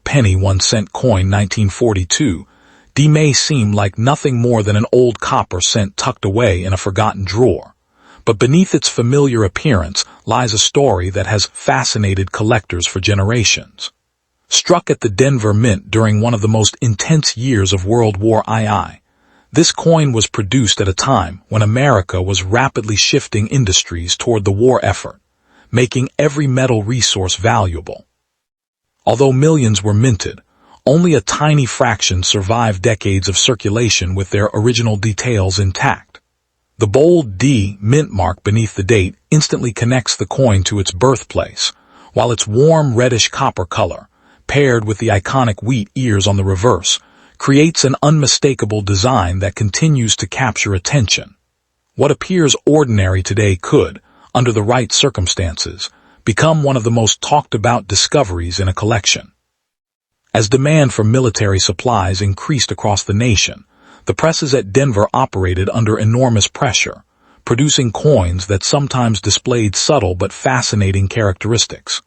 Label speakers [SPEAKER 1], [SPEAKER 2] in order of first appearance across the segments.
[SPEAKER 1] penny 1 cent coin 1942, D may seem like nothing more than an old copper cent tucked away in a forgotten drawer. But beneath its familiar appearance lies a story that has fascinated collectors for generations. Struck at the Denver Mint during one of the most intense years of World War II, this coin was produced at a time when America was rapidly shifting industries toward the war effort, making every metal resource valuable. Although millions were minted, only a tiny fraction survived decades of circulation with their original details intact. The bold D mint mark beneath the date instantly connects the coin to its birthplace, while its warm reddish copper color, paired with the iconic wheat ears on the reverse, creates an unmistakable design that continues to capture attention. What appears ordinary today could, under the right circumstances, become one of the most talked-about discoveries in a collection. As demand for military supplies increased across the nation, the presses at Denver operated under enormous pressure, producing coins that sometimes displayed subtle but fascinating characteristics.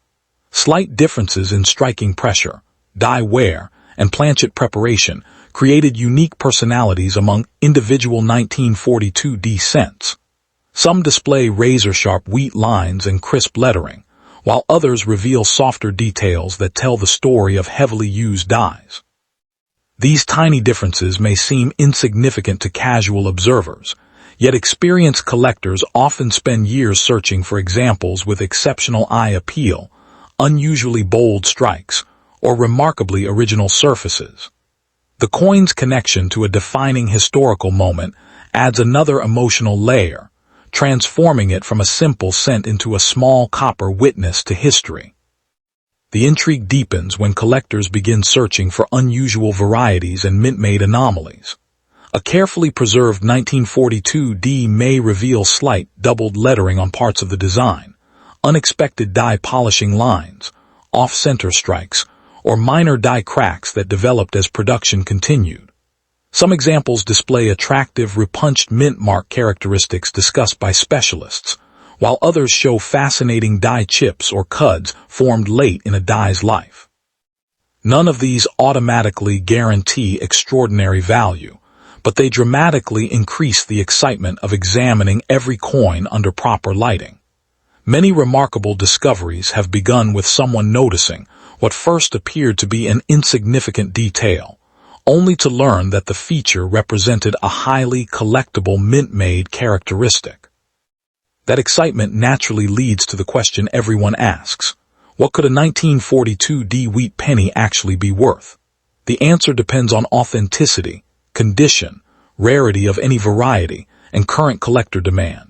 [SPEAKER 1] Slight differences in striking pressure, die wear, and planchet preparation created unique personalities among individual 1942 D cents. Some display razor-sharp wheat lines and crisp lettering, while others reveal softer details that tell the story of heavily used dies. These tiny differences may seem insignificant to casual observers, yet experienced collectors often spend years searching for examples with exceptional eye appeal, unusually bold strikes, or remarkably original surfaces. The coin's connection to a defining historical moment adds another emotional layer, transforming it from a simple cent into a small copper witness to history. The intrigue deepens when collectors begin searching for unusual varieties and mint-made anomalies. A carefully preserved 1942 D may reveal slight, doubled lettering on parts of the design, unexpected die polishing lines, off-center strikes, or minor die cracks that developed as production continued. Some examples display attractive, repunched mint mark characteristics discussed by specialists, while others show fascinating die chips or cuds formed late in a die's life. None of these automatically guarantee extraordinary value, but they dramatically increase the excitement of examining every coin under proper lighting. Many remarkable discoveries have begun with someone noticing what first appeared to be an insignificant detail, only to learn that the feature represented a highly collectible mint-made characteristic. That excitement naturally leads to the question everyone asks: what could a 1942 D wheat penny actually be worth? The answer depends on authenticity, condition, rarity of any variety, and current collector demand.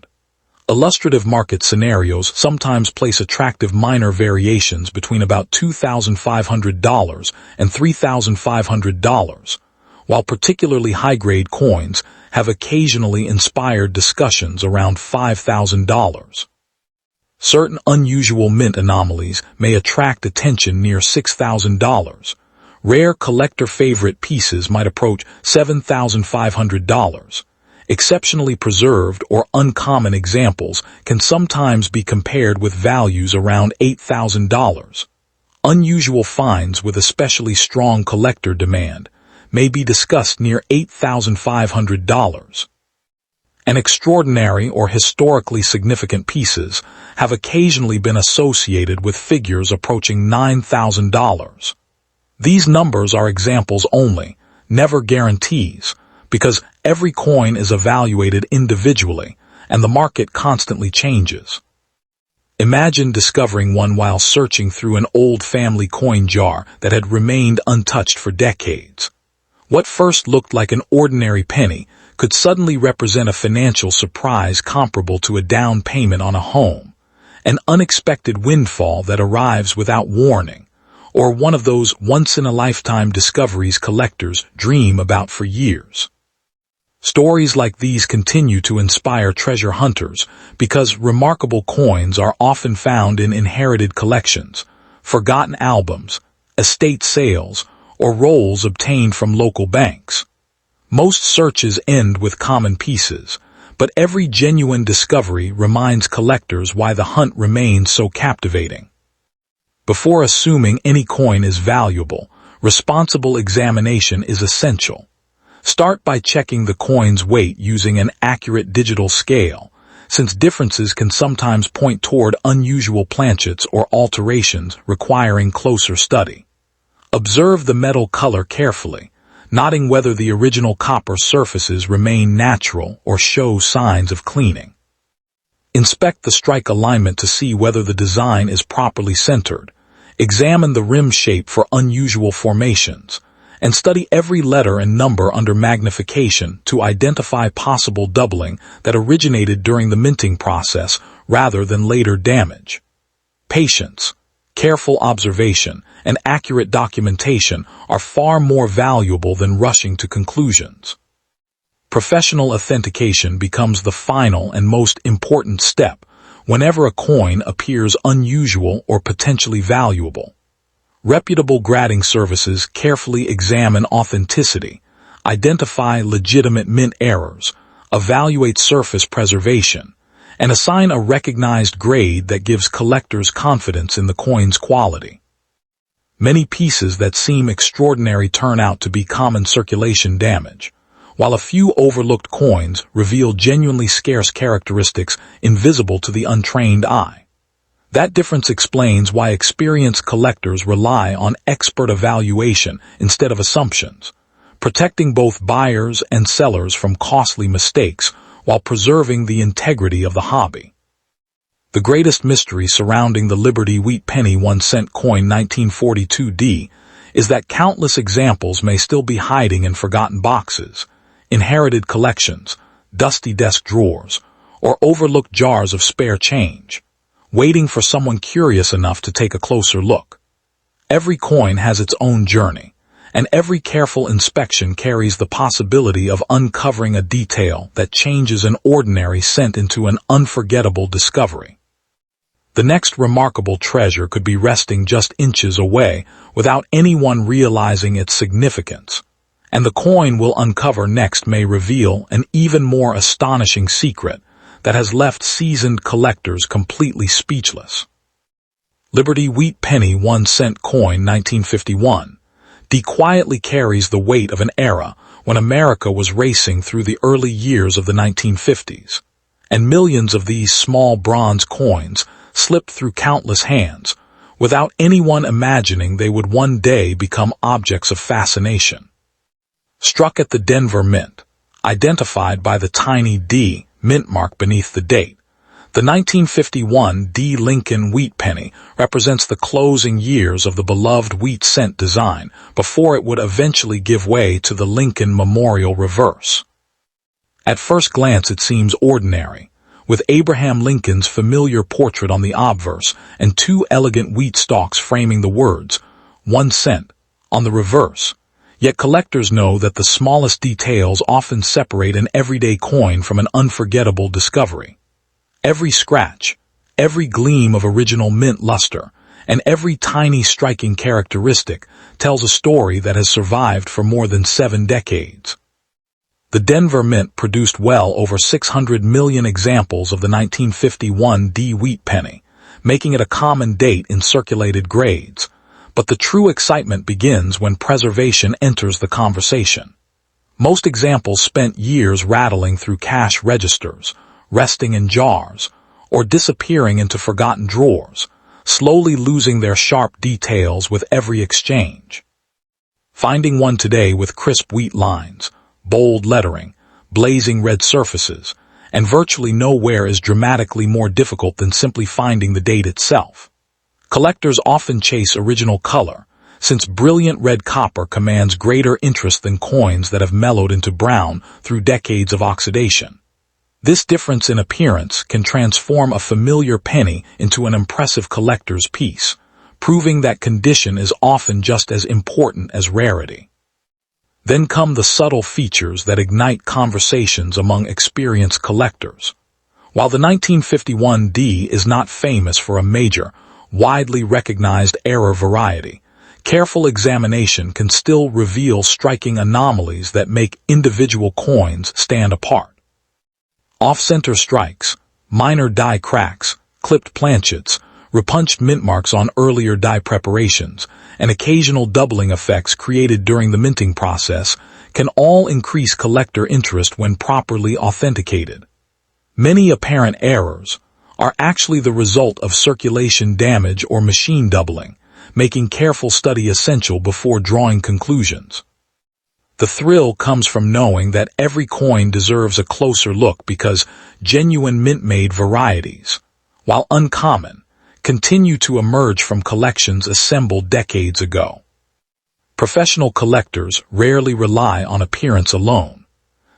[SPEAKER 1] Illustrative market scenarios sometimes place attractive minor variations between about $2,500 and $3,500, while particularly high-grade coins have occasionally inspired discussions around $5,000. Certain unusual mint anomalies may attract attention near $6,000. Rare collector favorite pieces might approach $7,500. Exceptionally preserved or uncommon examples can sometimes be compared with values around $8,000. Unusual finds with especially strong collector demand may be discussed near $8,500. And extraordinary or historically significant pieces have occasionally been associated with figures approaching $9,000. These numbers are examples only, never guarantees, because every coin is evaluated individually and the market constantly changes. Imagine discovering one while searching through an old family coin jar that had remained untouched for decades. What first looked like an ordinary penny could suddenly represent a financial surprise comparable to a down payment on a home, an unexpected windfall that arrives without warning, or one of those once-in-a-lifetime discoveries collectors dream about for years. Stories like these continue to inspire treasure hunters because remarkable coins are often found in inherited collections, forgotten albums, estate sales, or rolls obtained from local banks. Most searches end with common pieces, but every genuine discovery reminds collectors why the hunt remains so captivating. Before assuming any coin is valuable, Responsible examination is essential. Start by checking the coin's weight using an accurate digital scale, since differences can sometimes point toward unusual planchets or alterations requiring closer study. Observe the metal color carefully, noting whether the original copper surfaces remain natural or show signs of cleaning. Inspect the strike alignment to see whether the design is properly centered. Examine the rim shape for unusual formations, and study every letter and number under magnification to identify possible doubling that originated during the minting process rather than later damage. Patience, careful observation, and accurate documentation are far more valuable than rushing to conclusions. Professional authentication becomes the final and most important step whenever a coin appears unusual or potentially valuable. Reputable grading services carefully examine authenticity, identify legitimate mint errors, evaluate surface preservation, and assign a recognized grade that gives collectors confidence in the coin's quality. Many pieces that seem extraordinary turn out to be common circulation damage, while a few overlooked coins reveal genuinely scarce characteristics invisible to the untrained eye. That difference explains why experienced collectors rely on expert evaluation instead of assumptions, protecting both buyers and sellers from costly mistakes while preserving the integrity of the hobby. The greatest mystery surrounding the Liberty Wheat Penny 1-cent coin 1942D is that countless examples may still be hiding in forgotten boxes, inherited collections, dusty desk drawers, or overlooked jars of spare change, waiting for someone curious enough to take a closer look. Every coin has its own journey, and every careful inspection carries the possibility of uncovering a detail that changes an ordinary cent into an unforgettable discovery. The next remarkable treasure could be resting just inches away without anyone realizing its significance, and the coin we'll uncover next may reveal an even more astonishing secret that has left seasoned collectors completely speechless. Liberty Wheat Penny 1-cent coin 1951 D quietly carries the weight of an era when America was racing through the early years of the 1950s, and millions of these small bronze coins slipped through countless hands without anyone imagining they would one day become objects of fascination. Struck at the Denver Mint, identified by the tiny D mint mark beneath the date, the 1951 D. Lincoln Wheat Penny represents the closing years of the beloved wheat cent design before it would eventually give way to the Lincoln Memorial reverse. At first glance it seems ordinary, with Abraham Lincoln's familiar portrait on the obverse and two elegant wheat stalks framing the words, 1 cent, on the reverse. Yet collectors know that the smallest details often separate an everyday coin from an unforgettable discovery. Every scratch, every gleam of original mint luster, and every tiny striking characteristic tells a story that has survived for more than 7 decades. The Denver Mint produced well over 600 million examples of the 1951 D wheat penny, making it a common date in circulated grades. But the true excitement begins when preservation enters the conversation. Most examples spent years rattling through cash registers, resting in jars, or disappearing into forgotten drawers, slowly losing their sharp details with every exchange. Finding one today with crisp wheat lines, bold lettering, blazing red surfaces, and virtually no wear is dramatically more difficult than simply finding the date itself. Collectors often chase original color, since brilliant red copper commands greater interest than coins that have mellowed into brown through decades of oxidation. This difference in appearance can transform a familiar penny into an impressive collector's piece, proving that condition is often just as important as rarity. Then come the subtle features that ignite conversations among experienced collectors. While the 1951 D is not famous for a major, widely recognized error variety, careful examination can still reveal striking anomalies that make individual coins stand apart. Off-center strikes, minor die cracks, clipped planchets, repunched mint marks on earlier dye preparations, and occasional doubling effects created during the minting process can all increase collector interest when properly authenticated. Many apparent errors are actually the result of circulation damage or machine doubling, making careful study essential before drawing conclusions. The thrill comes from knowing that every coin deserves a closer look because genuine mint-made varieties, while uncommon, continue to emerge from collections assembled decades ago. Professional collectors rarely rely on appearance alone.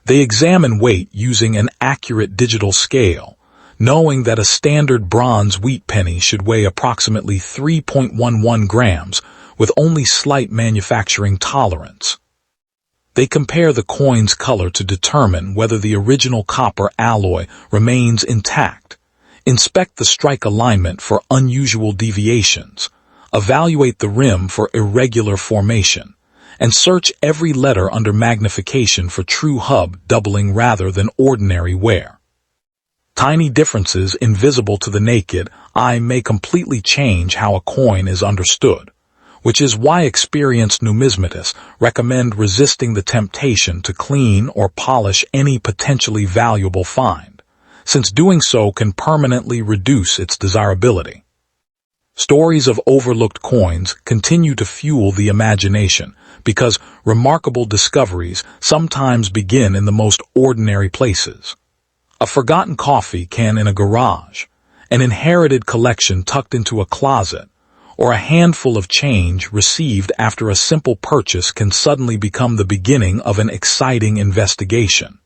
[SPEAKER 1] They examine weight using an accurate digital scale, knowing that a standard bronze wheat penny should weigh approximately 3.11 grams with only slight manufacturing tolerance. They compare the coin's color to determine whether the original copper alloy remains intact, inspect the strike alignment for unusual deviations, evaluate the rim for irregular formation, and search every letter under magnification for true hub doubling rather than ordinary wear. Tiny differences invisible to the naked eye may completely change how a coin is understood, which is why experienced numismatists recommend resisting the temptation to clean or polish any potentially valuable find, since doing so can permanently reduce its desirability. Stories of overlooked coins continue to fuel the imagination because remarkable discoveries sometimes begin in the most ordinary places. A forgotten coffee can in a garage, an inherited collection tucked into a closet, or a handful of change received after a simple purchase can suddenly become the beginning of an exciting investigation.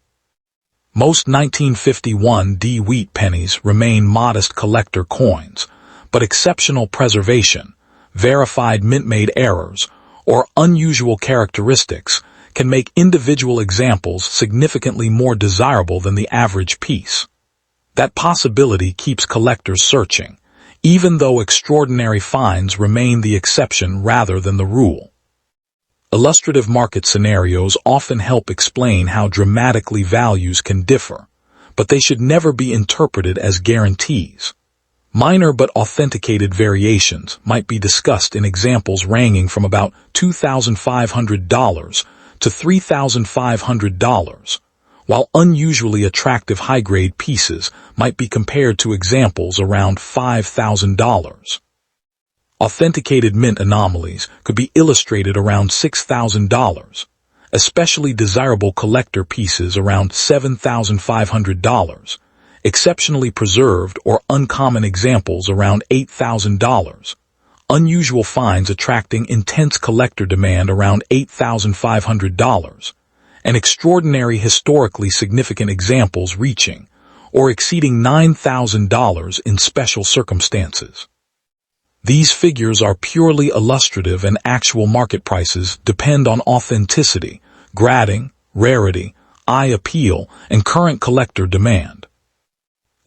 [SPEAKER 1] Most 1951 D wheat pennies remain modest collector coins, but exceptional preservation, verified mint-made errors, or unusual characteristics can make individual examples significantly more desirable than the average piece. That possibility keeps collectors searching, even though extraordinary finds remain the exception rather than the rule. Illustrative market scenarios often help explain how dramatically values can differ, but they should never be interpreted as guarantees. Minor but authenticated variations might be discussed in examples ranging from about $2,500 to $3,500, while unusually attractive high-grade pieces might be compared to examples around $5,000. Authenticated mint anomalies could be illustrated around $6,000, especially desirable collector pieces around $7,500, exceptionally preserved or uncommon examples around $8,000, unusual finds attracting intense collector demand around $8,500, and extraordinary historically significant examples reaching or exceeding $9,000 in special circumstances. These figures are purely illustrative and actual market prices depend on authenticity, grading, rarity, eye appeal, and current collector demand.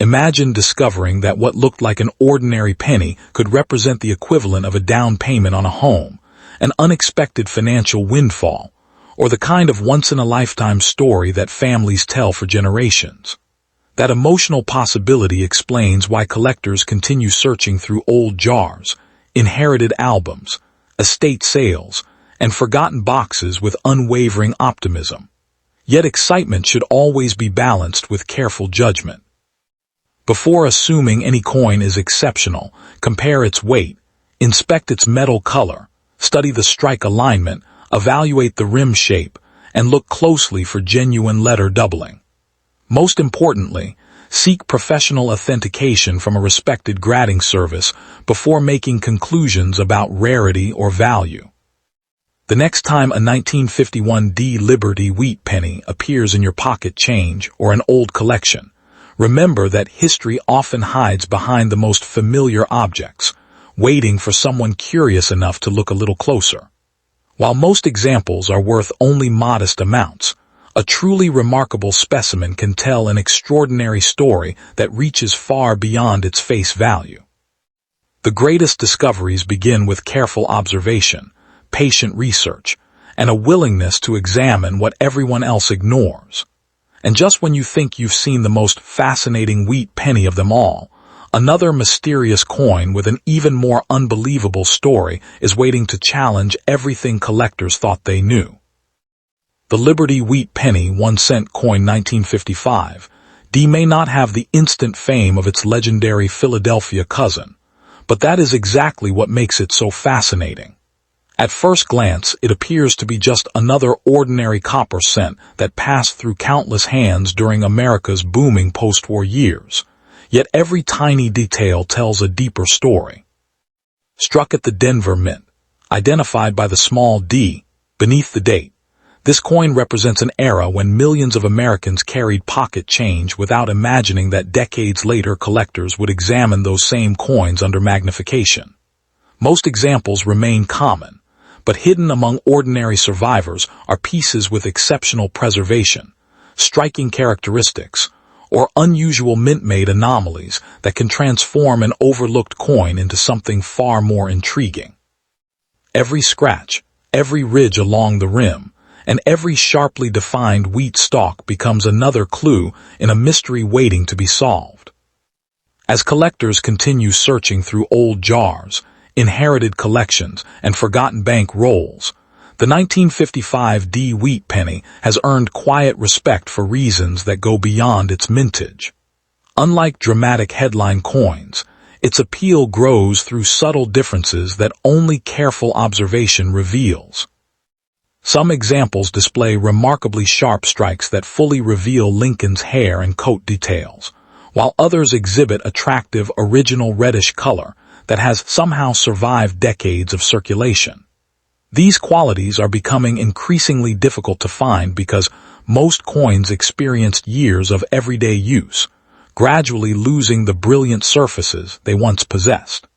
[SPEAKER 1] Imagine discovering that what looked like an ordinary penny could represent the equivalent of a down payment on a home, an unexpected financial windfall, or the kind of once-in-a-lifetime story that families tell for generations. That emotional possibility explains why collectors continue searching through old jars, inherited albums, estate sales, and forgotten boxes with unwavering optimism. Yet excitement should always be balanced with careful judgment. Before assuming any coin is exceptional, compare its weight, inspect its metal color, study the strike alignment, evaluate the rim shape, and look closely for genuine letter doubling. Most importantly, seek professional authentication from a respected grading service before making conclusions about rarity or value. The next time a 1951 D Liberty wheat penny appears in your pocket change or an old collection, remember that history often hides behind the most familiar objects, waiting for someone curious enough to look a little closer. While most examples are worth only modest amounts, a truly remarkable specimen can tell an extraordinary story that reaches far beyond its face value. The greatest discoveries begin with careful observation, patient research, and a willingness to examine what everyone else ignores. And just when you think you've seen the most fascinating wheat penny of them all, Another mysterious coin with an even more unbelievable story is waiting to challenge everything collectors thought they knew. The Liberty Wheat Penny 1-cent coin 1955 may not have the instant fame of its legendary Philadelphia cousin, but that is exactly what makes it so fascinating. At first glance, it appears to be just another ordinary copper cent that passed through countless hands during America's booming post-war years. Yet every tiny detail tells a deeper story. Struck at the Denver Mint, identified by the small d beneath the date, this coin represents an era when millions of Americans carried pocket change without imagining that decades later collectors would examine those same coins under magnification. Most examples remain common, but hidden among ordinary survivors are pieces with exceptional preservation, striking characteristics, or unusual mint-made anomalies that can transform an overlooked coin into something far more intriguing. Every scratch, every ridge along the rim, and every sharply defined wheat stalk becomes another clue in a mystery waiting to be solved. As collectors continue searching through old jars, inherited collections, and forgotten bank rolls, the 1955 wheat penny has earned quiet respect for reasons that go beyond its mintage. Unlike dramatic headline coins, its appeal grows through subtle differences that only careful observation reveals. Some examples display remarkably sharp strikes that fully reveal Lincoln's hair and coat details, while others exhibit attractive original reddish color that has somehow survived decades of circulation. These qualities are becoming increasingly difficult to find because most coins experienced years of everyday use, gradually losing the brilliant surfaces they once possessed.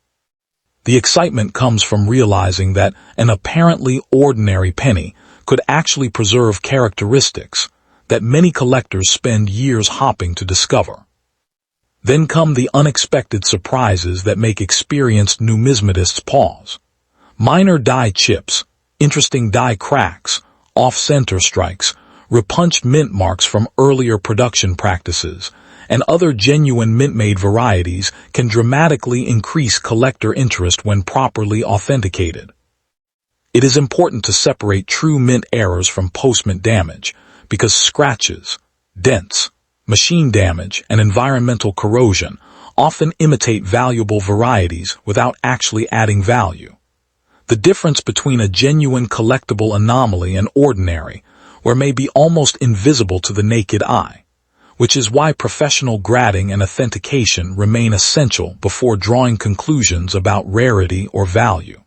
[SPEAKER 1] The excitement comes from realizing that an apparently ordinary penny could actually preserve characteristics that many collectors spend years hopping to discover. Then come the unexpected surprises that make experienced numismatists pause. Minor die chips, interesting die cracks, off-center strikes, repunched mint marks from earlier production practices, and other genuine mint-made varieties can dramatically increase collector interest when properly authenticated. It is important to separate true mint errors from post-mint damage because scratches, dents, machine damage, and environmental corrosion often imitate valuable varieties without actually adding value. The difference between a genuine collectible anomaly and ordinary, where may be almost invisible to the naked eye, which is why professional grading and authentication remain essential before drawing conclusions about rarity or value.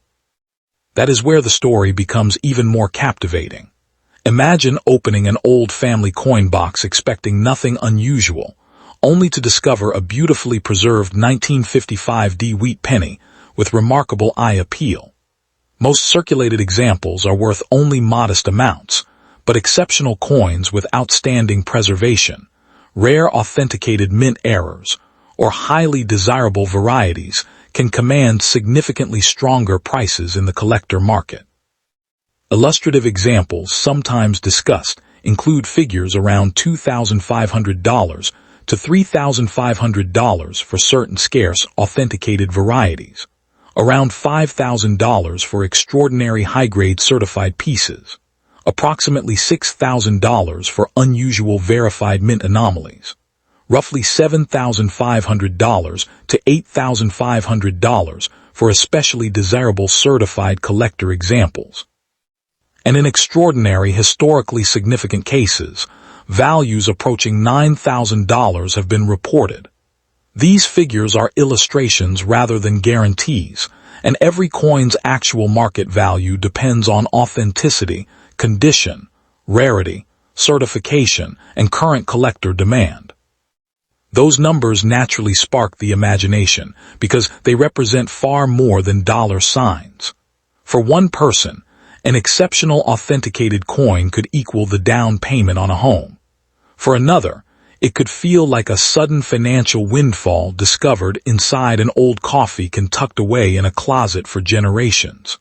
[SPEAKER 1] That is where the story becomes even more captivating. Imagine opening an old family coin box expecting nothing unusual, only to discover a beautifully preserved 1955 wheat penny with remarkable eye appeal. Most circulated examples are worth only modest amounts, but exceptional coins with outstanding preservation, rare authenticated mint errors, or highly desirable varieties can command significantly stronger prices in the collector market. Illustrative examples sometimes discussed include figures around $2,500 to $3,500 for certain scarce authenticated varieties, around $5,000 for extraordinary high-grade certified pieces, approximately $6,000 for unusual verified mint anomalies, roughly $7,500 to $8,500 for especially desirable certified collector examples. And in extraordinary historically significant cases, values approaching $9,000 have been reported. These figures are illustrations rather than guarantees, and every coin's actual market value depends on authenticity, condition, rarity, certification, and current collector demand. Those numbers naturally spark the imagination because they represent far more than dollar signs. For one person, an exceptional authenticated coin could equal the down payment on a home. For another, it could feel like a sudden financial windfall discovered inside an old coffee can tucked away in a closet for generations.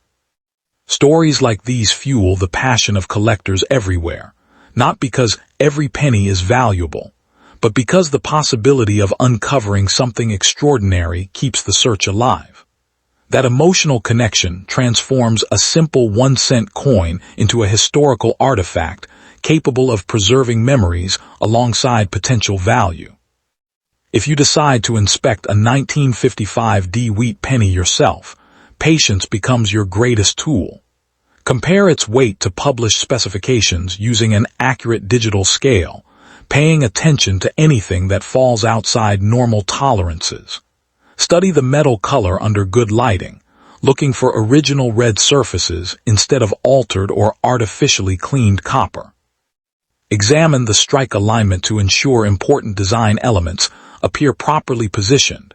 [SPEAKER 1] Stories like these fuel the passion of collectors everywhere, not because every penny is valuable, but because the possibility of uncovering something extraordinary keeps the search alive. That emotional connection transforms a simple 1-cent coin into a historical artifact capable of preserving memories alongside potential value. If you decide to inspect a 1955 wheat penny yourself, patience becomes your greatest tool. Compare its weight to published specifications using an accurate digital scale, paying attention to anything that falls outside normal tolerances. Study the metal color under good lighting, looking for original red surfaces instead of altered or artificially cleaned copper. Examine the strike alignment to ensure important design elements appear properly positioned.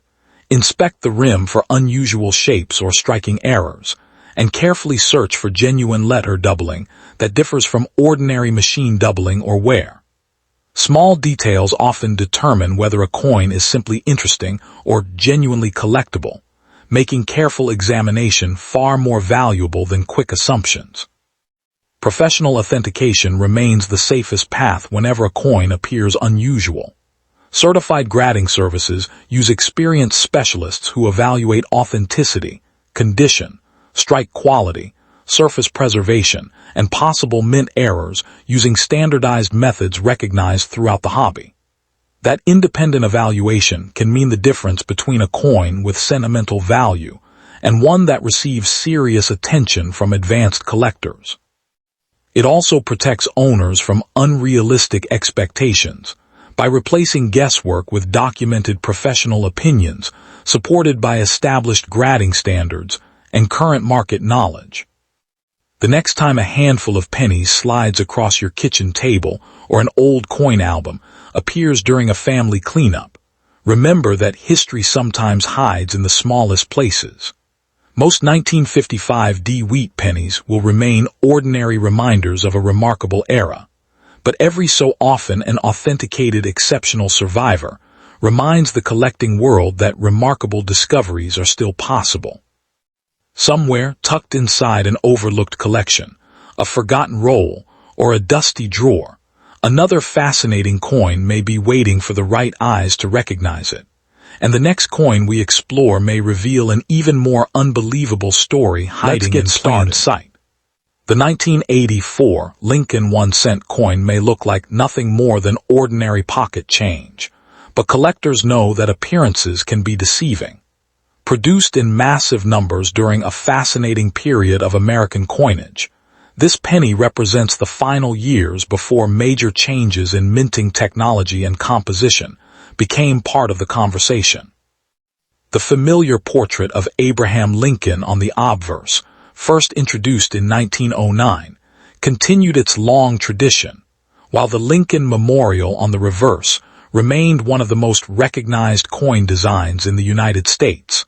[SPEAKER 1] Inspect the rim for unusual shapes or striking errors, and carefully search for genuine letter doubling that differs from ordinary machine doubling or wear. Small details often determine whether a coin is simply interesting or genuinely collectible, making careful examination far more valuable than quick assumptions. Professional authentication remains the safest path whenever a coin appears unusual. Certified grading services use experienced specialists who evaluate authenticity, condition, strike quality, surface preservation, and possible mint errors using standardized methods recognized throughout the hobby. That independent evaluation can mean the difference between a coin with sentimental value and one that receives serious attention from advanced collectors. It also protects owners from unrealistic expectations by replacing guesswork with documented professional opinions supported by established grading standards and current market knowledge. The next time a handful of pennies slides across your kitchen table or an old coin album appears during a family cleanup, remember that history sometimes hides in the smallest places. Most 1955 wheat pennies will remain ordinary reminders of a remarkable era, but every so often an authenticated exceptional survivor reminds the collecting world that remarkable discoveries are still possible. Somewhere tucked inside an overlooked collection, a forgotten roll, or a dusty drawer, another fascinating coin may be waiting for the right eyes to recognize it, and the next coin we explore may reveal an even more unbelievable story hiding in plain sight. The 1984 Lincoln 1-cent coin may look like nothing more than ordinary pocket change, but collectors know that appearances can be deceiving. Produced in massive numbers during a fascinating period of American coinage, this penny represents the final years before major changes in minting technology and composition became part of the conversation. The familiar portrait of Abraham Lincoln on the obverse, first introduced in 1909, continued its long tradition, while the Lincoln Memorial on the reverse remained one of the most recognized coin designs in the United States.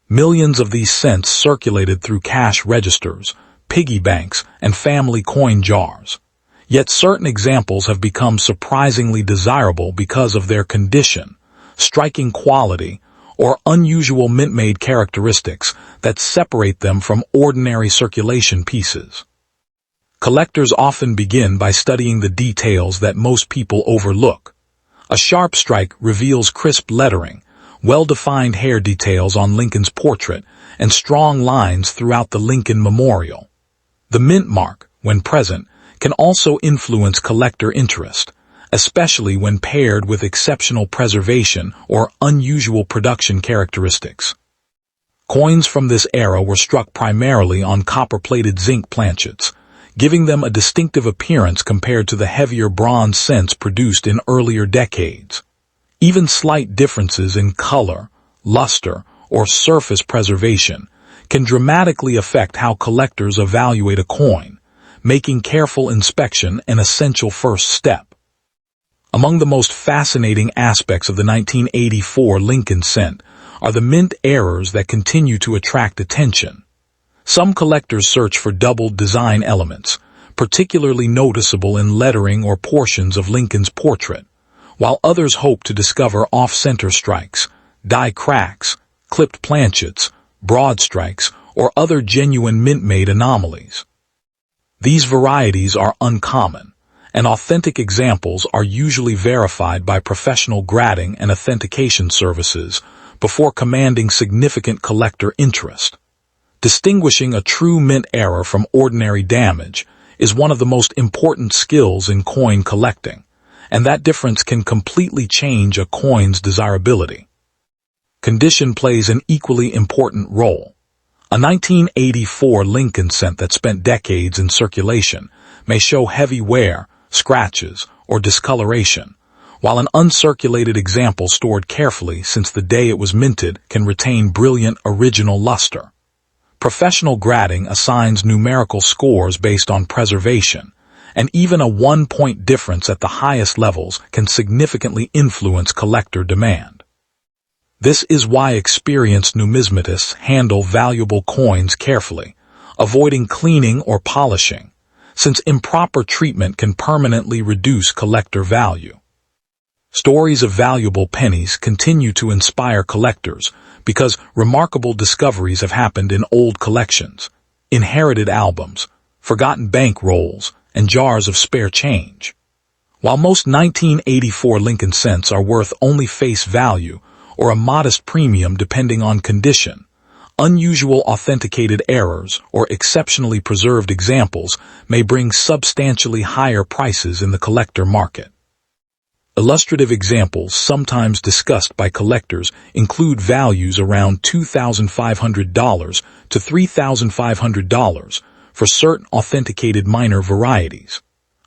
[SPEAKER 1] Millions of these cents circulated through cash registers, piggy banks, and family coin jars. Yet certain examples have become surprisingly desirable because of their condition, striking quality, or unusual mint-made characteristics that separate them from ordinary circulation pieces. Collectors often begin by studying the details that most people overlook. A sharp strike reveals crisp lettering, well-defined hair details on Lincoln's portrait, and strong lines throughout the Lincoln Memorial. The mint mark, when present, can also influence collector interest, especially when paired with exceptional preservation or unusual production characteristics. Coins from this era were struck primarily on copper-plated zinc planchets, giving them a distinctive appearance compared to the heavier bronze cents produced in earlier decades. Even slight differences in color, luster, or surface preservation can dramatically affect how collectors evaluate a coin, making careful inspection an essential first step. Among the most fascinating aspects of the 1984 Lincoln cent are the mint errors that continue to attract attention. Some collectors search for doubled design elements, particularly noticeable in lettering or portions of Lincoln's portrait, while others hope to discover off-center strikes, die cracks, clipped planchets, broad strikes, or other genuine mint-made anomalies. These varieties are uncommon, and authentic examples are usually verified by professional grading and authentication services before commanding significant collector interest. Distinguishing a true mint error from ordinary damage is one of the most important skills in coin collecting, and that difference can completely change a coin's desirability. Condition plays an equally important role. A 1984 Lincoln cent that spent decades in circulation may show heavy wear, scratches, or discoloration, while an uncirculated example stored carefully since the day it was minted can retain brilliant original luster. Professional grading assigns numerical scores based on preservation, and even a 1-point difference at the highest levels can significantly influence collector demand. This is why experienced numismatists handle valuable coins carefully, avoiding cleaning or polishing, since improper treatment can permanently reduce collector value. Stories of valuable pennies continue to inspire collectors because remarkable discoveries have happened in old collections, inherited albums, forgotten bank rolls, and jars of spare change. While most 1984 Lincoln cents are worth only face value or a modest premium depending on condition, unusual authenticated errors or exceptionally preserved examples may bring substantially higher prices in the collector market. Illustrative examples sometimes discussed by collectors include values around $2,500 to $3,500 for certain authenticated minor varieties,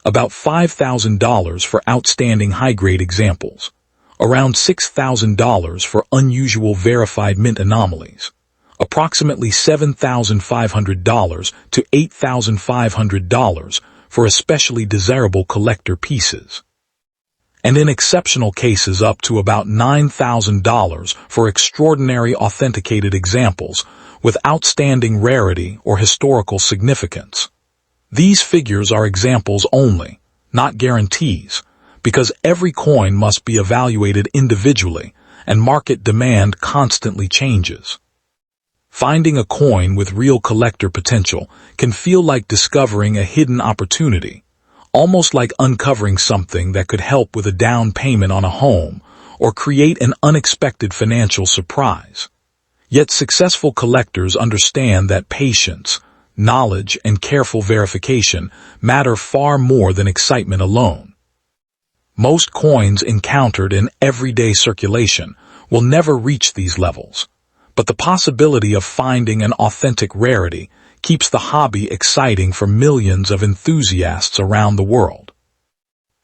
[SPEAKER 1] about $5,000 for outstanding high-grade examples, around $6,000 for unusual verified mint anomalies, approximately $7,500 to $8,500 for especially desirable collector pieces, and in exceptional cases up to about $9,000 for extraordinary authenticated examples with outstanding rarity or historical significance. These figures are examples only, not guarantees, because every coin must be evaluated individually and market demand constantly changes. Finding a coin with real collector potential can feel like discovering a hidden opportunity, almost like uncovering something that could help with a down payment on a home or create an unexpected financial surprise. Yet successful collectors understand that patience, knowledge, and careful verification matter far more than excitement alone. Most coins encountered in everyday circulation will never reach these levels, but the possibility of finding an authentic rarity keeps the hobby exciting for millions of enthusiasts around the world.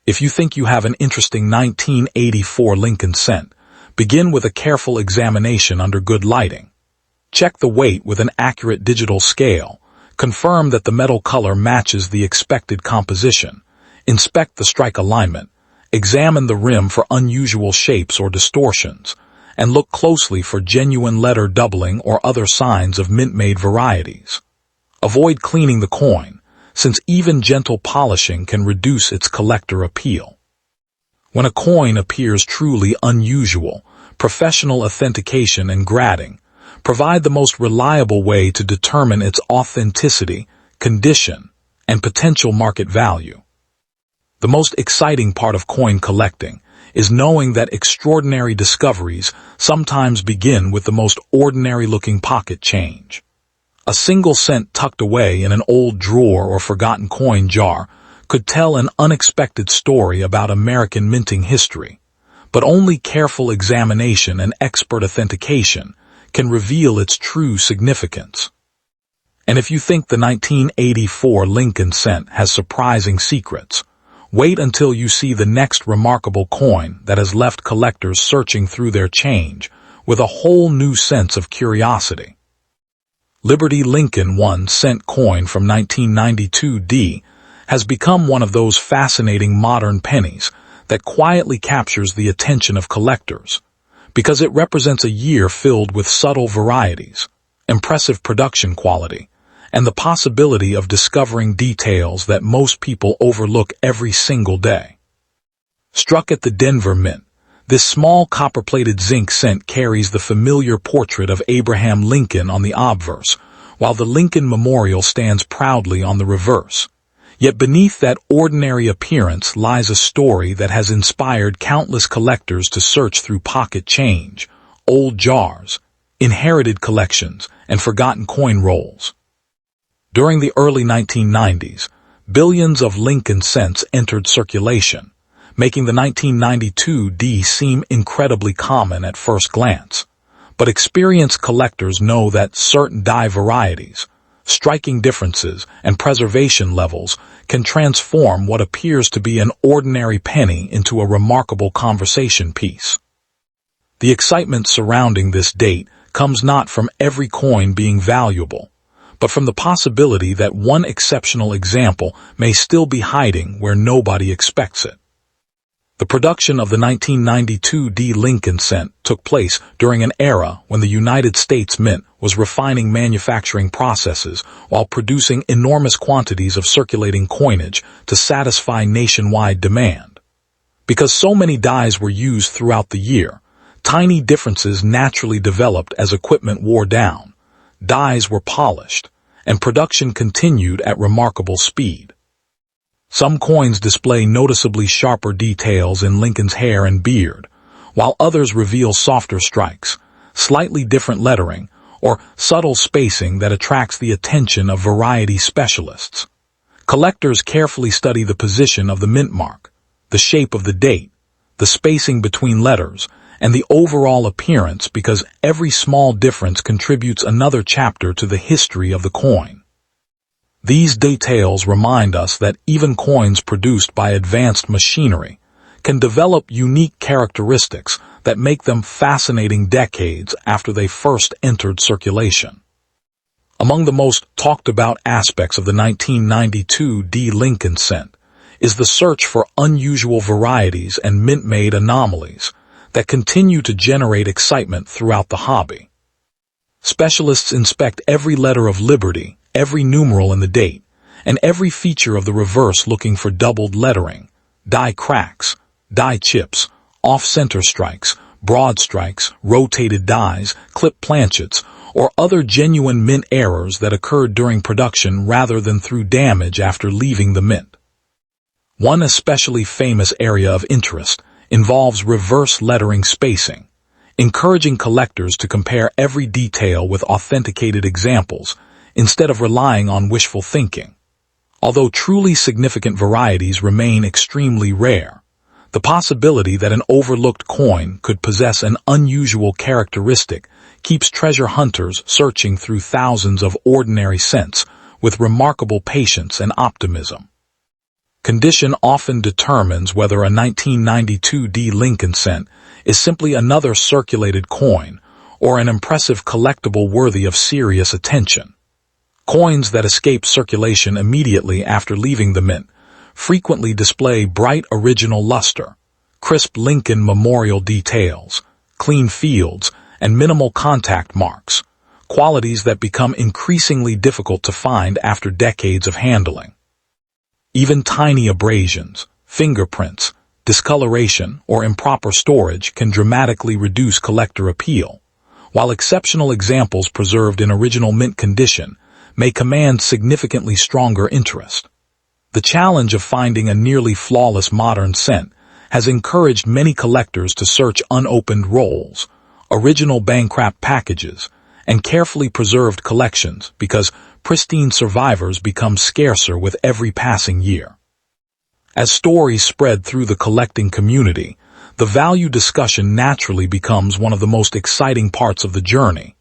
[SPEAKER 1] If you think you have an interesting 1984 Lincoln cent, begin with a careful examination under good lighting. Check the weight with an accurate digital scale, confirm that the metal color matches the expected composition, inspect the strike alignment, examine the rim for unusual shapes or distortions, and look closely for genuine letter doubling or other signs of mint-made varieties. Avoid cleaning the coin, since even gentle polishing can reduce its collector appeal. When a coin appears truly unusual, professional authentication and grading provide the most reliable way to determine its authenticity, condition, and potential market value. The most exciting part of coin collecting is knowing that extraordinary discoveries sometimes begin with the most ordinary-looking pocket change. A single cent tucked away in an old drawer or forgotten coin jar could tell an unexpected story about American minting history, but only careful examination and expert authentication can reveal its true significance. And if you think the 1984 Lincoln cent has surprising secrets, wait until you see the next remarkable coin that has left collectors searching through their change with a whole new sense of curiosity. Liberty Lincoln 1-cent coin from 1992 has become one of those fascinating modern pennies that quietly captures the attention of collectors, because it represents a year filled with subtle varieties, impressive production quality, and the possibility of discovering details that most people overlook every single day. Struck at the Denver Mint, this small copper-plated zinc cent carries the familiar portrait of Abraham Lincoln on the obverse, while the Lincoln Memorial stands proudly on the reverse. Yet beneath that ordinary appearance lies a story that has inspired countless collectors to search through pocket change, old jars, inherited collections, and forgotten coin rolls. During the early 1990s, billions of Lincoln cents entered circulation, making the 1992 D seem incredibly common at first glance. But experienced collectors know that certain die varieties, striking differences, and preservation levels can transform what appears to be an ordinary penny into a remarkable conversation piece. The excitement surrounding this date comes not from every coin being valuable, but from the possibility that one exceptional example may still be hiding where nobody expects it. The production of the 1992 D Lincoln cent took place during an era when the United States Mint was refining manufacturing processes while producing enormous quantities of circulating coinage to satisfy nationwide demand. Because so many dies were used throughout the year, tiny differences naturally developed as equipment wore down, dies were polished, and production continued at remarkable speed. Some coins display noticeably sharper details in Lincoln's hair and beard, while others reveal softer strikes, slightly different lettering, or subtle spacing that attracts the attention of variety specialists. Collectors carefully study the position of the mint mark, the shape of the date, the spacing between letters, and the overall appearance because every small difference contributes another chapter to the history of the coin. These details remind us that even coins produced by advanced machinery can develop unique characteristics that make them fascinating decades after they first entered circulation. Among the most talked about aspects of the 1992 D Lincoln cent is the search for unusual varieties and mint-made anomalies that continue to generate excitement throughout the hobby. Specialists inspect every letter of Liberty, every numeral in the date, and every feature of the reverse looking for doubled lettering, die cracks, die chips, off-center strikes, broad strikes, rotated dies, clip planchets, or other genuine mint errors that occurred during production rather than through damage after leaving the mint. One especially famous area of interest involves reverse lettering spacing, encouraging collectors to compare every detail with authenticated examples instead of relying on wishful thinking. Although truly significant varieties remain extremely rare, the possibility that an overlooked coin could possess an unusual characteristic keeps treasure hunters searching through thousands of ordinary cents with remarkable patience and optimism. Condition often determines whether a 1992 D Lincoln cent is simply another circulated coin or an impressive collectible worthy of serious attention. Coins that escape circulation immediately after leaving the mint frequently display bright original luster, crisp Lincoln memorial details, clean fields, and minimal contact marks, qualities that become increasingly difficult to find after decades of handling. Even tiny abrasions, fingerprints, discoloration, or improper storage can dramatically reduce collector appeal, while exceptional examples preserved in original mint condition may command significantly stronger interest. The challenge of finding a nearly flawless modern cent has encouraged many collectors to search unopened rolls, original bankrupt packages, and carefully preserved collections because pristine survivors become scarcer with every passing year. As stories spread through the collecting community, the value discussion naturally becomes one of the most exciting parts of the journey,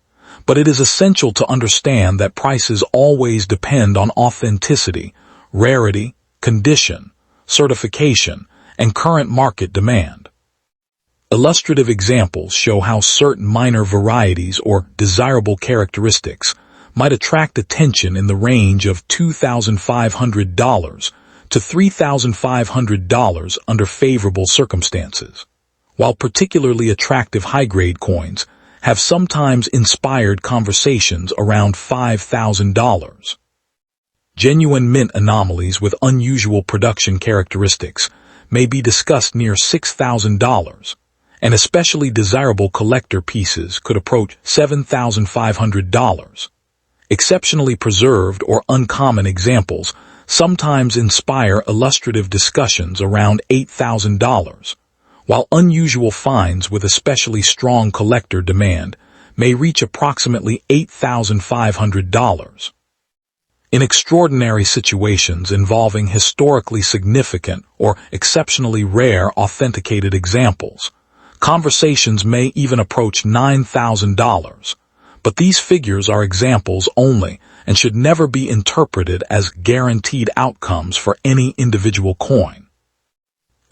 [SPEAKER 1] but it is essential to understand that prices always depend on authenticity, rarity, condition, certification, and current market demand. Illustrative examples show how certain minor varieties or desirable characteristics might attract attention in the range of $2,500 to $3,500 under favorable circumstances, while particularly attractive high-grade coins have sometimes inspired conversations around $5,000. Genuine mint anomalies with unusual production characteristics may be discussed near $6,000, and especially desirable collector pieces could approach $7,500. Exceptionally preserved or uncommon examples, sometimes inspire illustrative discussions around $8,000, while unusual finds with especially strong collector demand may reach approximately $8,500. In extraordinary situations involving historically significant or exceptionally rare authenticated examples, conversations may even approach $9,000, but these figures are examples only and should never be interpreted as guaranteed outcomes for any individual coin.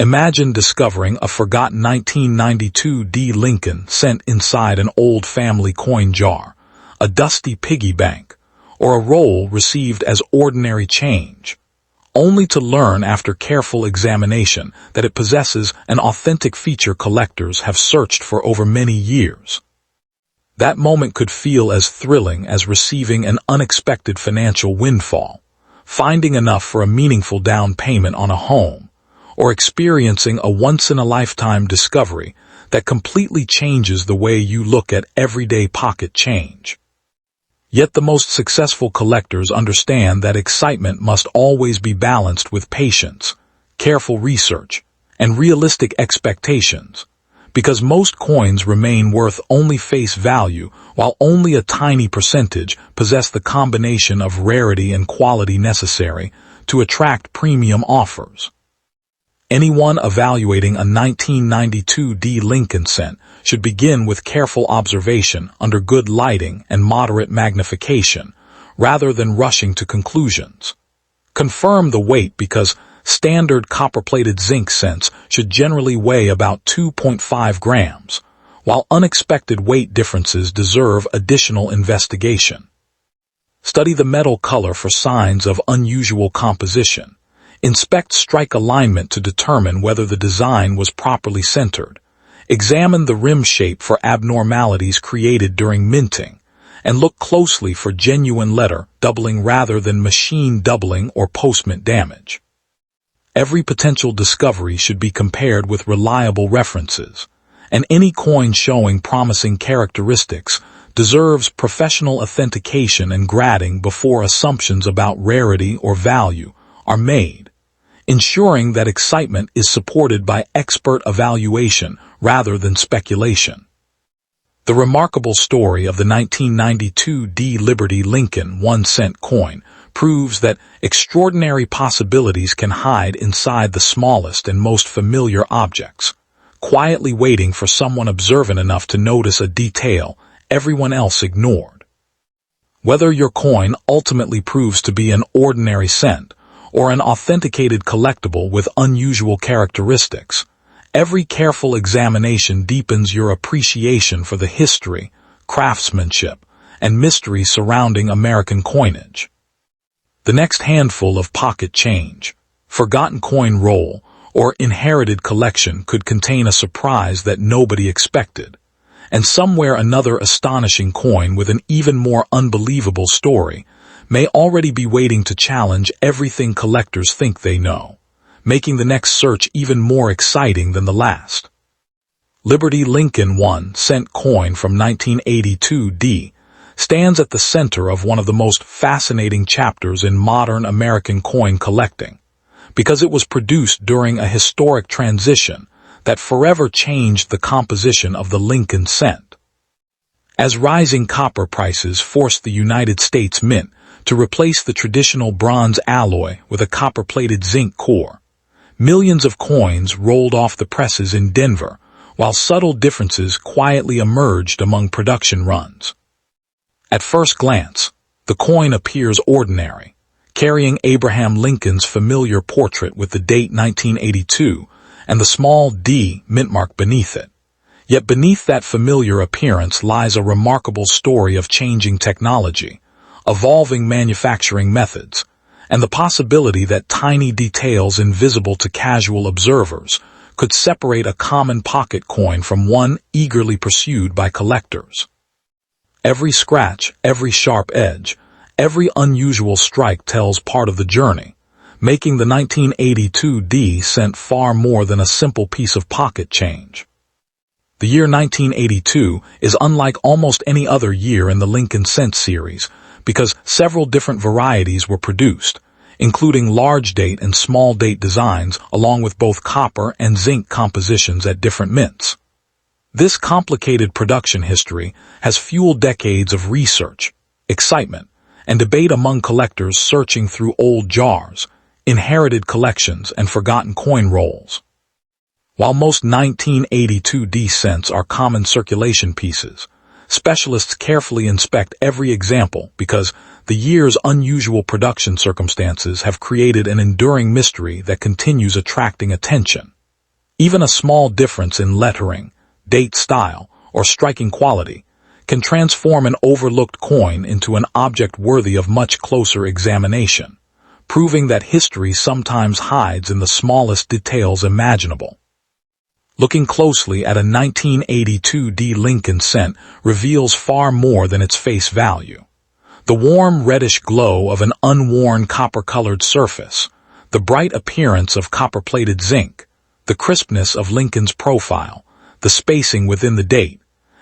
[SPEAKER 1] Imagine discovering a forgotten 1992 D. Lincoln cent inside an old family coin jar, a dusty piggy bank, or a roll received as ordinary change, only to learn after careful examination that it possesses an authentic feature collectors have searched for over many years. That moment could feel as thrilling as receiving an unexpected financial windfall, finding enough for a meaningful down payment on a home, or experiencing a once-in-a-lifetime discovery that completely changes the way you look at everyday pocket change. Yet the most successful collectors understand that excitement must always be balanced with patience, careful research, and realistic expectations, because most coins remain worth only face value while only a tiny percentage possess the combination of rarity and quality necessary to attract premium offers. Anyone evaluating a 1992 D. Lincoln cent should begin with careful observation under good lighting and moderate magnification, rather than rushing to conclusions. Confirm the weight because standard copper-plated zinc cents should generally weigh about 2.5 grams, while unexpected weight differences deserve additional investigation. Study the metal color for signs of unusual composition. Inspect strike alignment to determine whether the design was properly centered. Examine the rim shape for abnormalities created during minting, and look closely for genuine letter doubling rather than machine doubling or postment damage. Every potential discovery should be compared with reliable references, and any coin showing promising characteristics deserves professional authentication and grading before assumptions about rarity or value are made, ensuring that excitement is supported by expert evaluation rather than speculation. The remarkable story of the 1992 D. Liberty Lincoln 1-cent coin proves that extraordinary possibilities can hide inside the smallest and most familiar objects, quietly waiting for someone observant enough to notice a detail everyone else ignored. Whether your coin ultimately proves to be an ordinary cent or an authenticated collectible with unusual characteristics, every careful examination deepens your appreciation for the history, craftsmanship, and mystery surrounding American coinage. The next handful of pocket change, forgotten coin roll, or inherited collection could contain a surprise that nobody expected, and somewhere another astonishing coin with an even more unbelievable story may already be waiting to challenge everything collectors think they know, making the next search even more exciting than the last. Liberty Lincoln 1-cent coin from 1982 D stands at the center of one of the most fascinating chapters in modern American coin collecting, because it was produced during a historic transition that forever changed the composition of the Lincoln cent. As rising copper prices forced the United States Mint to replace the traditional bronze alloy with a copper-plated zinc core, millions of coins rolled off the presses in Denver, while subtle differences quietly emerged among production runs. At first glance, the coin appears ordinary, carrying Abraham Lincoln's familiar portrait with the date 1982 and the small D mint mark beneath it. Yet beneath that familiar appearance lies a remarkable story of changing technology, evolving manufacturing methods, and the possibility that tiny details invisible to casual observers could separate a common pocket coin from one eagerly pursued by collectors. Every scratch, every sharp edge, every unusual strike tells part of the journey, making the 1982 D cent far more than a simple piece of pocket change. The year 1982 is unlike almost any other year in the Lincoln cent series, because several different varieties were produced, including large date and small date designs along with both copper and zinc compositions at different mints. This complicated production history has fueled decades of research, excitement, and debate among collectors searching through old jars, inherited collections, and forgotten coin rolls. While most 1982 D cents are common circulation pieces, specialists carefully inspect every example because the year's unusual production circumstances have created an enduring mystery that continues attracting attention. Even a small difference in lettering, date style, or striking quality can transform an overlooked coin into an object worthy of much closer examination, proving that history sometimes hides in the smallest details imaginable. Looking closely at a 1982 D Lincoln cent reveals far more than its face value. The warm reddish glow of an unworn copper-colored surface, the bright appearance of copper-plated zinc, the crispness of Lincoln's profile, the spacing within the date,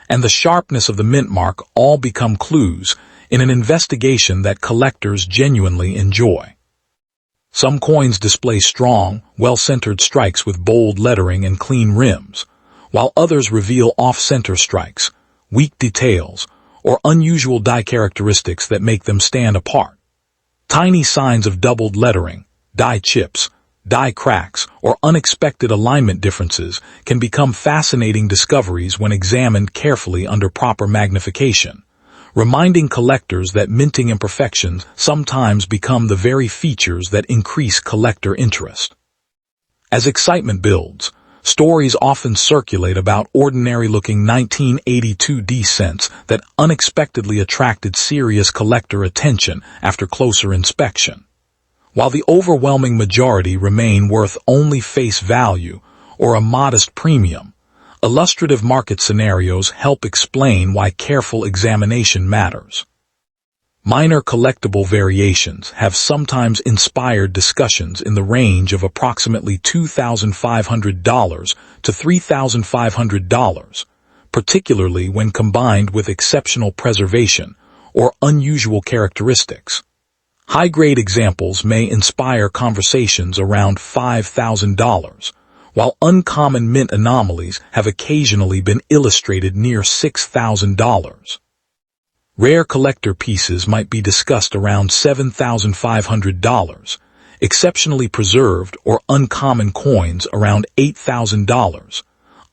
[SPEAKER 1] and the sharpness of the mint mark all become clues in an investigation that collectors genuinely enjoy. Some coins display strong, well-centered strikes with bold lettering and clean rims, while others reveal off-center strikes, weak details, or unusual die characteristics that make them stand apart. Tiny signs of doubled lettering, die chips, die cracks, or unexpected alignment differences can become fascinating discoveries when examined carefully under proper magnification, reminding collectors that minting imperfections sometimes become the very features that increase collector interest. As excitement builds, stories often circulate about ordinary-looking 1982 D cents that unexpectedly attracted serious collector attention after closer inspection. While the overwhelming majority remain worth only face value or a modest premium, illustrative market scenarios help explain why careful examination matters. Minor collectible variations have sometimes inspired discussions in the range of approximately $2,500 to $3,500, particularly when combined with exceptional preservation or unusual characteristics. High-grade examples may inspire conversations around $5,000, while uncommon mint anomalies have occasionally been illustrated near $6,000. Rare collector pieces might be discussed around $7,500, exceptionally preserved or uncommon coins around $8,000,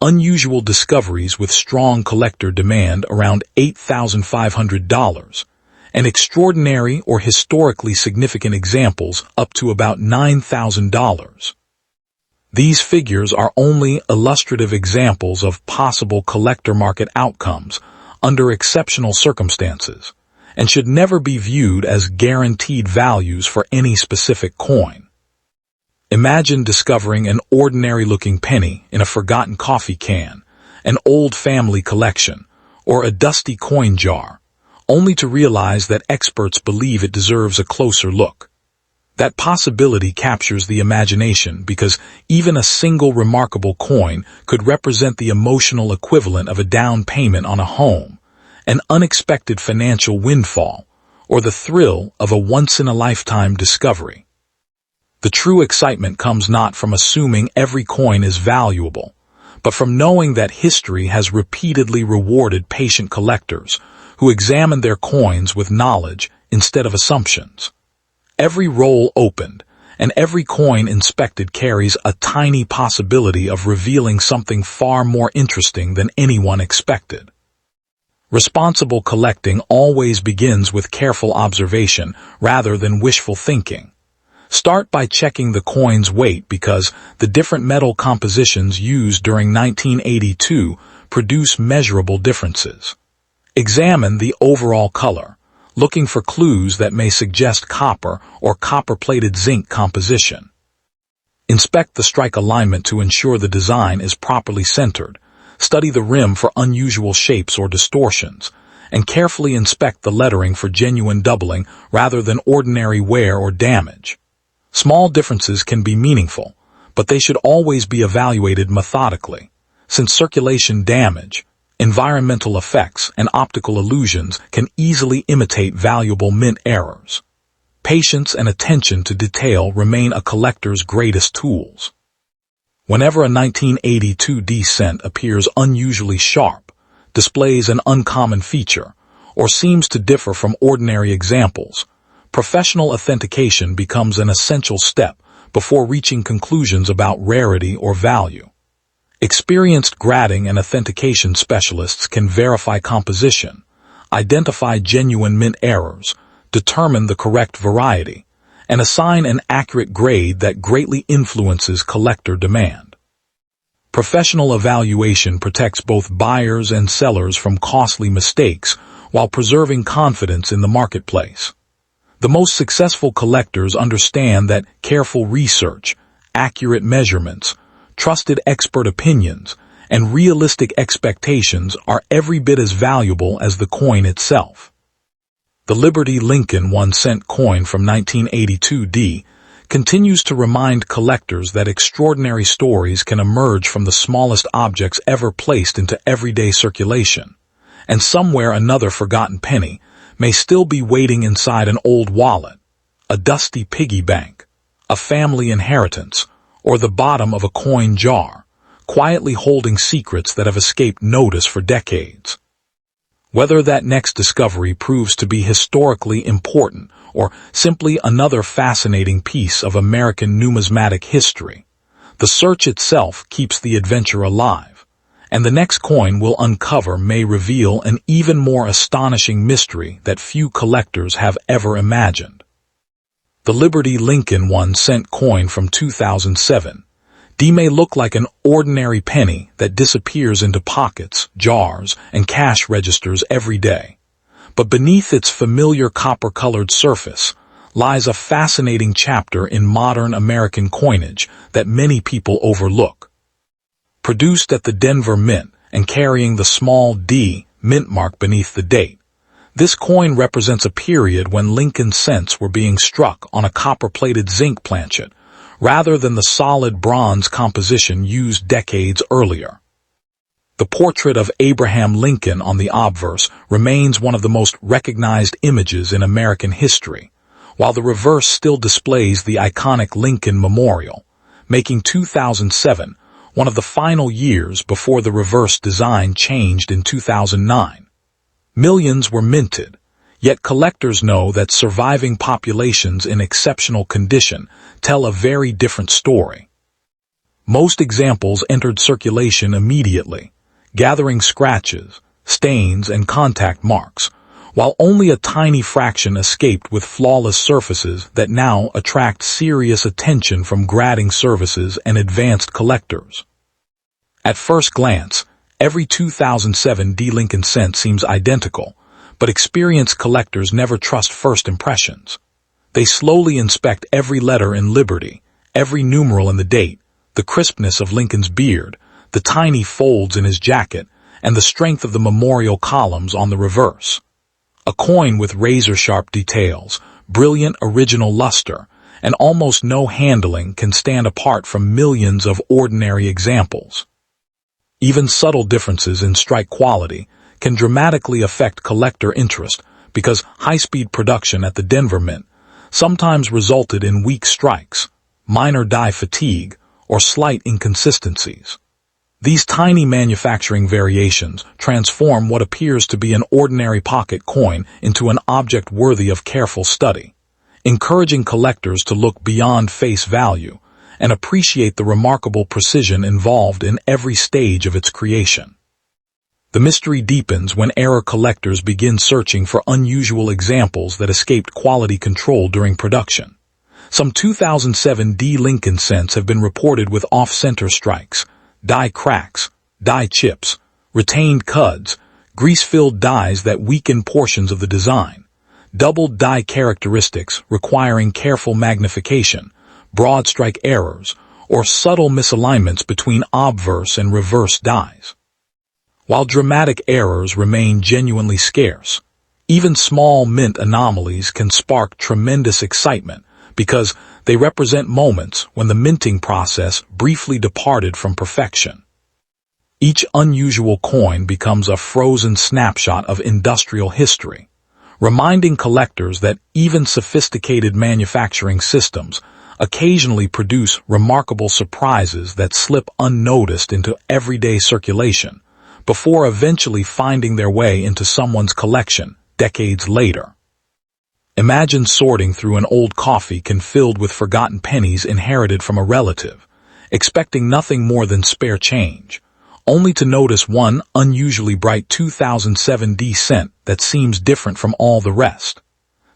[SPEAKER 1] unusual discoveries with strong collector demand around $8,500, and extraordinary or historically significant examples up to about $9,000. These figures are only illustrative examples of possible collector market outcomes under exceptional circumstances, and should never be viewed as guaranteed values for any specific coin. Imagine discovering an ordinary-looking penny in a forgotten coffee can, an old family collection, or a dusty coin jar, only to realize that experts believe it deserves a closer look. That possibility captures the imagination because even a single remarkable coin could represent the emotional equivalent of a down payment on a home, an unexpected financial windfall, or the thrill of a once-in-a-lifetime discovery. The true excitement comes not from assuming every coin is valuable, but from knowing that history has repeatedly rewarded patient collectors who examine their coins with knowledge instead of assumptions. Every roll opened and every coin inspected carries a tiny possibility of revealing something far more interesting than anyone expected. Responsible collecting always begins with careful observation rather than wishful thinking. Start by checking the coin's weight because the different metal compositions used during 1982 produce measurable differences. Examine the overall color, looking for clues that may suggest copper or copper-plated zinc composition. Inspect the strike alignment to ensure the design is properly centered. Study the rim for unusual shapes or distortions, and carefully inspect the lettering for genuine doubling rather than ordinary wear or damage. Small differences can be meaningful, but they should always be evaluated methodically, since circulation damage, environmental effects, and optical illusions can easily imitate valuable mint errors. patience and attention to detail remain a collector's greatest tools. Whenever a 1982 D cent appears unusually sharp, displays an uncommon feature, or seems to differ from ordinary examples, professional authentication becomes an essential step before reaching conclusions about rarity or value. Experienced grading and authentication specialists can verify composition, identify genuine mint errors, determine the correct variety, and assign an accurate grade that greatly influences collector demand. Professional evaluation protects both buyers and sellers from costly mistakes while preserving confidence in the marketplace. The most successful collectors understand that careful research, accurate measurements, trusted expert opinions, and realistic expectations are every bit as valuable as the coin itself. The Liberty Lincoln 1-cent coin from 1982 D continues to remind collectors that extraordinary stories can emerge from the smallest objects ever placed into everyday circulation, and somewhere another forgotten penny may still be waiting inside an old wallet, a dusty piggy bank, a family inheritance, or the bottom of a coin jar, quietly holding secrets that have escaped notice for decades. Whether that next discovery proves to be historically important or simply another fascinating piece of American numismatic history, the search itself keeps the adventure alive, and the next coin we'll uncover may reveal an even more astonishing mystery that few collectors have ever imagined. The Liberty Lincoln 1-cent coin from 2007 D may look like an ordinary penny that disappears into pockets, jars, and cash registers every day. But beneath its familiar copper-colored surface lies a fascinating chapter in modern American coinage that many people overlook. Produced at the Denver Mint and carrying the small D mint mark beneath the date, this coin represents a period when Lincoln cents were being struck on a copper-plated zinc planchet, rather than the solid bronze composition used decades earlier. The portrait of Abraham Lincoln on the obverse remains one of the most recognized images in American history, while the reverse still displays the iconic Lincoln Memorial, making 2007 one of the final years before the reverse design changed in 2009. Millions were minted, yet collectors know that surviving populations in exceptional condition tell a very different story. Most examples entered circulation immediately, gathering scratches, stains, and contact marks, while only a tiny fraction escaped with flawless surfaces that now attract serious attention from grading services and advanced collectors. At first glance, every 2007 D Lincoln cent seems identical, but experienced collectors never trust first impressions. They slowly inspect every letter in Liberty, every numeral in the date, the crispness of Lincoln's beard, the tiny folds in his jacket, and the strength of the memorial columns on the reverse. A coin with razor-sharp details, brilliant original luster, and almost no handling can stand apart from millions of ordinary examples. Even subtle differences in strike quality can dramatically affect collector interest because high-speed production at the Denver Mint sometimes resulted in weak strikes, minor die fatigue, or slight inconsistencies. These tiny manufacturing variations transform what appears to be an ordinary pocket coin into an object worthy of careful study, encouraging collectors to look beyond face value and appreciate the remarkable precision involved in every stage of its creation. The mystery deepens when error collectors begin searching for unusual examples that escaped quality control during production. Some 2007 D Lincoln cents have been reported with off-center strikes, die cracks, die chips, retained cuds, grease-filled dies that weaken portions of the design, doubled die characteristics requiring careful magnification, broad strike errors, or subtle misalignments between obverse and reverse dies. While dramatic errors remain genuinely scarce, even small mint anomalies can spark tremendous excitement because they represent moments when the minting process briefly departed from perfection. Each unusual coin becomes a frozen snapshot of industrial history, reminding collectors that even sophisticated manufacturing systems occasionally produce remarkable surprises that slip unnoticed into everyday circulation, before eventually finding their way into someone's collection decades later. Imagine sorting through an old coffee can filled with forgotten pennies inherited from a relative, expecting nothing more than spare change, only to notice one unusually bright 2007 cent that seems different from all the rest.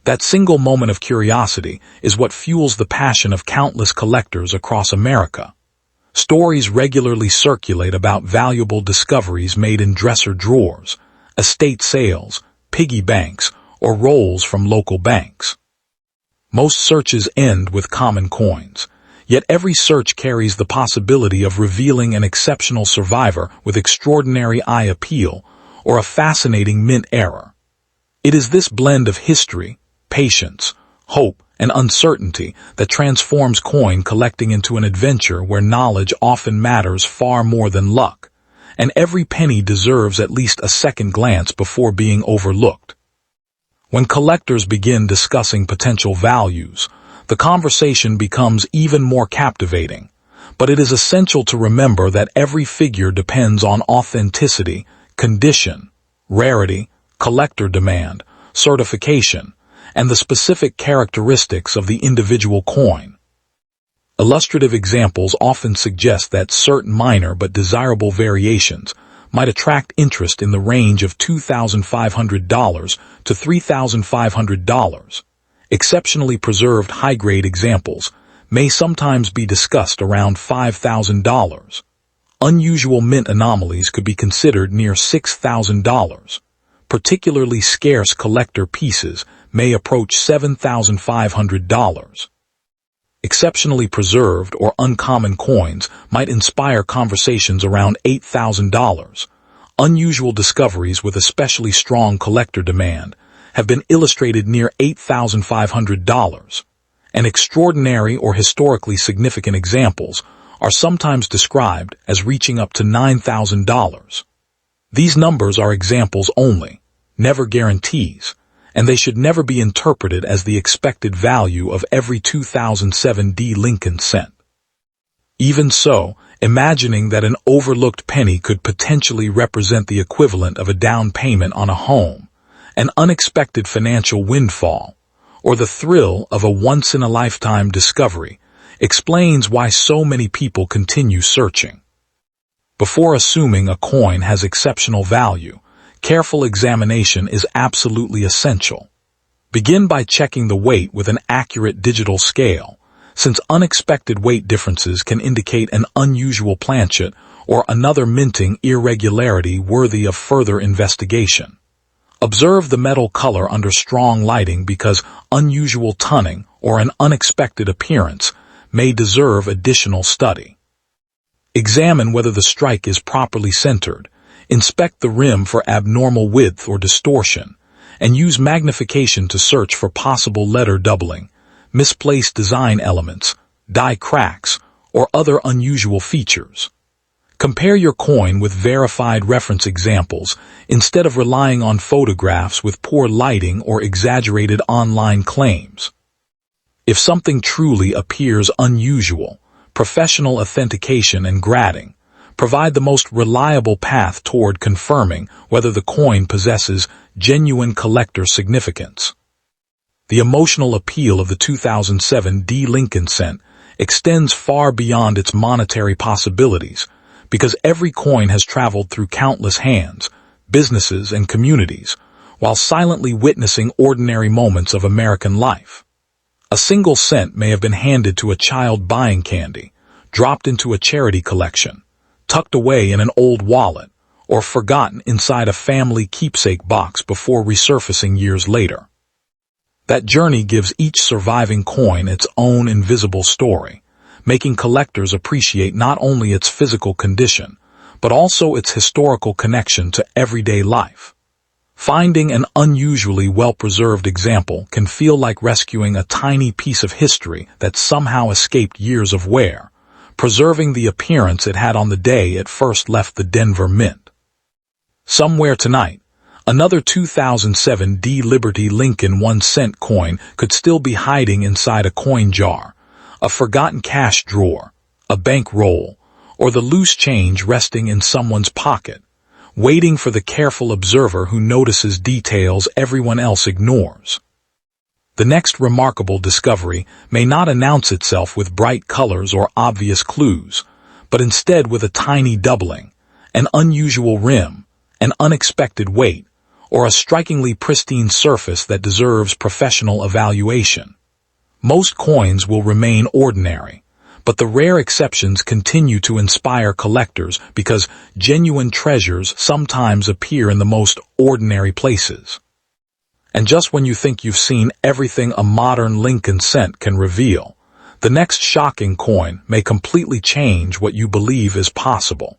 [SPEAKER 1] That single moment of curiosity is what fuels the passion of countless collectors across America. Stories regularly circulate about valuable discoveries made in dresser drawers, estate sales, piggy banks, or rolls from local banks. Most searches end with common coins, yet every search carries the possibility of revealing an exceptional survivor with extraordinary eye appeal or a fascinating mint error. It is this blend of history, patience, hope, and uncertainty that transforms coin collecting into an adventure where knowledge often matters far more than luck, and every penny deserves at least a second glance before being overlooked. When collectors begin discussing potential values, the conversation becomes even more captivating, but it is essential to remember that every figure depends on authenticity, condition, rarity, collector demand, certification, and the specific characteristics of the individual coin. Illustrative examples often suggest that certain minor but desirable variations might attract interest in the range of $2,500 to $3,500. Exceptionally preserved high-grade examples may sometimes be discussed around $5,000. Unusual mint anomalies could be considered near $6,000. Particularly scarce collector pieces may approach $7,500. Exceptionally preserved or uncommon coins might inspire conversations around $8,000. Unusual discoveries with especially strong collector demand have been illustrated near $8,500, and extraordinary or historically significant examples are sometimes described as reaching up to $9,000. These numbers are examples only, never guarantees, and they should never be interpreted as the expected value of every 2007 Lincoln cent. Even so, imagining that an overlooked penny could potentially represent the equivalent of a down payment on a home, an unexpected financial windfall, or the thrill of a once-in-a-lifetime discovery, explains why so many people continue searching. Before assuming a coin has exceptional value, careful examination is absolutely essential. Begin by checking the weight with an accurate digital scale, since unexpected weight differences can indicate an unusual planchet or another minting irregularity worthy of further investigation. Observe the metal color under strong lighting because unusual tunning or an unexpected appearance may deserve additional study. Examine whether the strike is properly centered, inspect the rim for abnormal width or distortion, and use magnification to search for possible letter doubling, misplaced design elements, die cracks, or other unusual features. Compare your coin with verified reference examples instead of relying on photographs with poor lighting or exaggerated online claims. If something truly appears unusual, professional authentication and grading provide the most reliable path toward confirming whether the coin possesses genuine collector significance. The emotional appeal of the 2007 Lincoln cent extends far beyond its monetary possibilities, because every coin has traveled through countless hands, businesses, and communities, while silently witnessing ordinary moments of American life. A single cent may have been handed to a child buying candy, dropped into a charity collection, tucked away in an old wallet, or forgotten inside a family keepsake box before resurfacing years later. That journey gives each surviving coin its own invisible story, making collectors appreciate not only its physical condition, but also its historical connection to everyday life. Finding an unusually well-preserved example can feel like rescuing a tiny piece of history that somehow escaped years of wear, preserving the appearance it had on the day it first left the Denver Mint. Somewhere tonight, Another 2007 D Liberty Lincoln 1-cent coin could still be hiding inside a coin jar, a forgotten cash drawer, a bank roll, or the loose change resting in someone's pocket, waiting for the careful observer who notices details everyone else ignores. The next remarkable discovery may not announce itself with bright colors or obvious clues, but instead with a tiny doubling, an unusual rim, an unexpected weight, or a strikingly pristine surface that deserves professional evaluation. Most coins will remain ordinary, but the rare exceptions continue to inspire collectors because genuine treasures sometimes appear in the most ordinary places. And just when you think you've seen everything a modern Lincoln cent can reveal, the next shocking coin may completely change what you believe is possible.